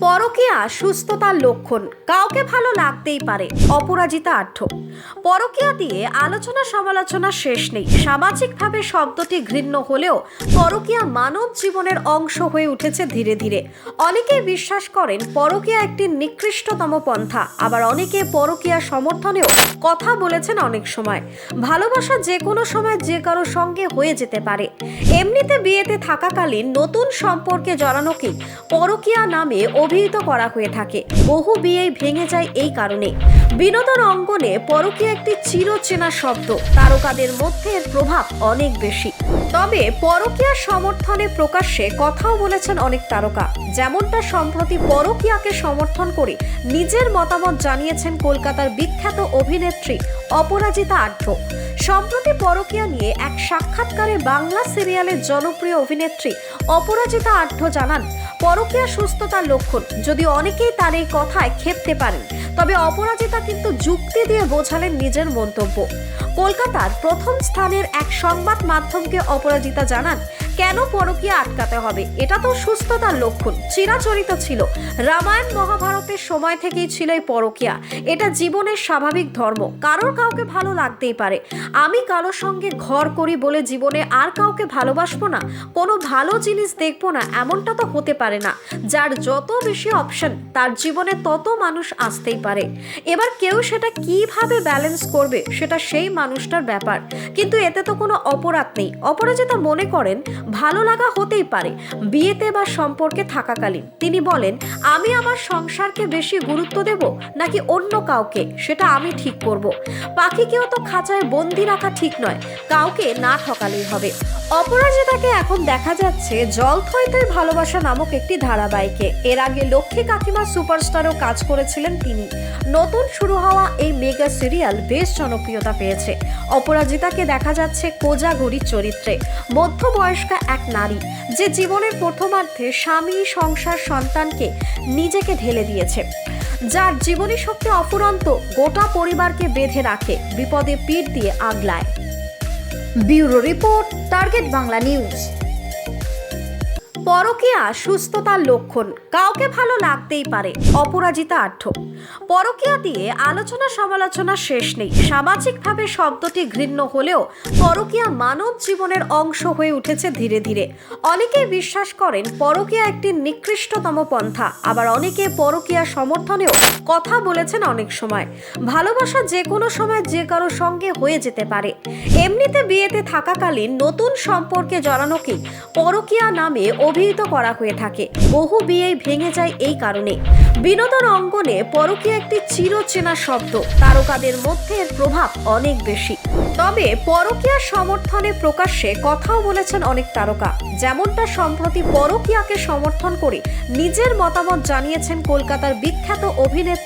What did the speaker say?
পরকীয়া সুস্থতার লক্ষণ, কাউকে ভালো লাগতেই পারে। অপরাজিতা আঢ্য। পরকীয়া দিয়ে আলোচনা সমালোচনা শেষ নেই। সামাজিকভাবে শব্দটি ঘৃণ্য হলেও পরকীয়া মানব জীবনের অংশ হয়ে উঠেছে ধীরে ধীরে। অনেকেই বিশ্বাস করেন পরকীয়া একটি নিকৃষ্টতম পন্থা, আবার অনেকে পরকীয়া সমর্থনেও কথা বলেছেন। অনেক সময় ভালোবাসা যে কোনো সময় যে কারো সঙ্গে হয়ে যেতে পারে। এমনিতে বিয়েতে থাকাকালীন নতুন সম্পর্কে জড়ানোকেই পরকীয়া নামে অভিহিত করা হয়ে থাকে। বহু বিয়েই ভেঙে যায় এই কারণে। বিনোদন অঙ্গনে পরকীয়া একটি চিরচেনা শব্দ, তারকাদের মধ্যে এর প্রভাব অনেক বেশি। তবে পরকীয়া সমর্থনে প্রকাশ্যে কথাও বলেছেন অনেক তারকা, যেমনটা সম্প্রতি পরকীয়াকে সমর্থন করে নিজের মতামত জানিয়েছেন কলকাতার বিখ্যাত অভিনেত্রী অপরাজিতা আঢ্য। সম্প্রতি পরকীয়া নিয়ে এক সাক্ষাৎকারে বাংলা সিরিয়ালের জনপ্রিয় অভিনেত্রী অপরাজিতা আঢ্য জানান, পরকীয়া সুস্থতার লক্ষণ। যদিও অনেকেই তার এই কথায় ক্ষেপতে পারেন, তবে অপরাজিতা কিন্তু যুক্তি দিয়ে বোঝালেন নিজের মন্তব্য। কলকাতার প্রথম স্থানের এক সংবাদ মাধ্যমকে অপরাজিতা জানান, কেন পরকীয়া আটকাতে হবে? এটা তো সুস্থতার লক্ষণ, চিরাচরিত ছিল। রামায়ণ মহাভারতের সময় থেকেই ছিল এই পরকীয়া। এটা জীবনের স্বাভাবিক ধর্ম। কারোর কাউকে ভালো লাগতেই পারে। আমি কারোর সঙ্গে ঘর করি বলে জীবনে আর কাউকে ভালোবাসবো না, কোনো ভালো জিনিস দেখবো না, এমনটা তো হতে পারে না। যার যত বেশি অপশন, তার জীবনে তত মানুষ আসতেই পারে। এবার কেউ সেটা কিভাবে ব্যালেন্স করবে সেটা সেই মানুষটার ব্যাপার, কিন্তু এতে তো কোনো অপরাধ নেই। অপরাজিতা মনে করেন ভালো লাগা হতেই পারে বিয়েতে বা সম্পর্কে থাকাকালীন। তিনি বলেন, আমি আমার সংসারকে বেশি গুরুত্ব দেব নাকি অন্য কাউকে, সেটা আমি ঠিক করব। পাখিকেও তো খাঁচায় বন্দি রাখা ঠিক নয়, কাউকে না ঠকালেই হবে। অপরাজিতাকে এখন দেখা যাচ্ছে জল থই থই ভালোবাসা নামক একটি ধারাবাহিকে। এর আগে লক্ষ্মী কাকিমা সুপারস্টারও কাজ করেছিলেন তিনি। নতুন শুরু হওয়া এই মেগা সিরিয়াল বেশ জনপ্রিয়তা পেয়েছে। অপরাজিতাকে দেখা যাচ্ছে কোজাগরীর চরিত্রে, মধ্যবয়স্কা এক নারী যে জীবনের প্রথমার্ধে স্বামী, সংসার, সন্তানকে নিজেকে ঢেলে দিয়েছে, যার জীবনী শক্তি অফুরন্ত, গোটা পরিবারকে বেঁধে রাখে, বিপদে পিঠ দিয়ে আগলায়। Bureau report, target Bangla news. পরকীয়া সুস্থতার লক্ষণ, কাউকে ভালো লাগতেই পারে। অপরাজিতা আঢ্য। পরকীয়া দিয়ে আলোচনা সমালোচনা শেষ নেই। সামাজিকভাবে শব্দটি ঘৃণ্য হলেও পরকীয়া মানব জীবনের অংশ হয়ে উঠেছে ধীরে ধীরে। অনেকেই বিশ্বাস করেন পরকীয়া একটি নিকৃষ্টতম পন্থা, আবার অনেকে পরকীয়া সমর্থনেও কথা বলেছেন। অনেক সময় ভালোবাসা যে কোনো সময় যে কারো সঙ্গে হয়ে যেতে পারে। এমনিতে বিয়েতে থাকাকালীন নতুন সম্পর্কে জড়ানোকেই পরকীয়া নামে অভিহিত করা হয়ে থাকে। বহু বিয়েই ভেঙে যায় এই কারণে। বিনোদন অঙ্গনে পরকীয়া একটি চিরচেনা শব্দ, তারকাদের মধ্যে এর প্রভাব অনেক বেশি। তবে পরকীয়া সমর্থনে প্রকাশ্যে কথাও বলেছেন অনেক তারকা, যেমনটা সম্প্রতি পরকীয়াকে সমর্থন করে নিজের মতামত জানিয়েছেন কলকাতার বিখ্যাত অভিনেত্রী